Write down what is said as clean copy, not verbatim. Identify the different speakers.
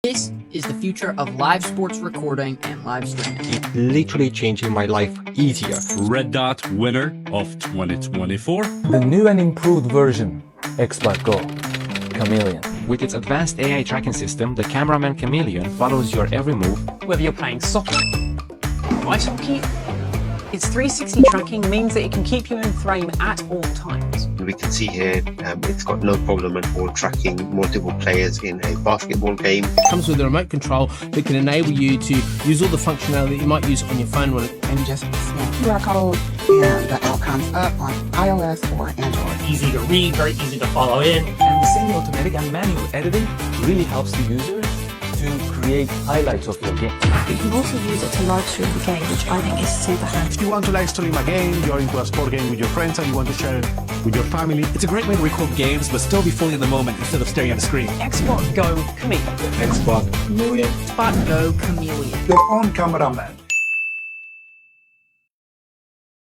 Speaker 1: This is the future of live sports recording and live streaming.
Speaker 2: It's literally changing my life easier.
Speaker 3: Red Dot winner of 2024.
Speaker 4: The new and improved version, XbotGo Chameleon.
Speaker 2: With its advanced AI tracking system, the cameraman Chameleon follows your every move.
Speaker 5: Whether you're playing soccer, ice hockey, its 360 tracking means that it can keep you in frame at all times.
Speaker 6: We can see here it's got no problem at all tracking multiple players in a basketball game.
Speaker 7: It comes with a remote control that can enable you to use all the functionality that you might use on your phone.
Speaker 8: And just scan QR code and the app comes up on iOS or Android.
Speaker 9: Easy to read, very easy to follow in.
Speaker 4: And the semi-automatic and manual editing really helps the user to create highlights of your game.
Speaker 10: You can also use it to live stream the game, which I think is super handy.
Speaker 11: If you want to live stream a game, you're into a sport game with your friends and you want to share it with your family,
Speaker 12: it's a great way to record games but still be fully in the moment instead of staring at a screen.
Speaker 5: XbotGo Chameleon.
Speaker 4: XbotGo
Speaker 1: XbotGo Chameleon.
Speaker 13: Your own cameraman.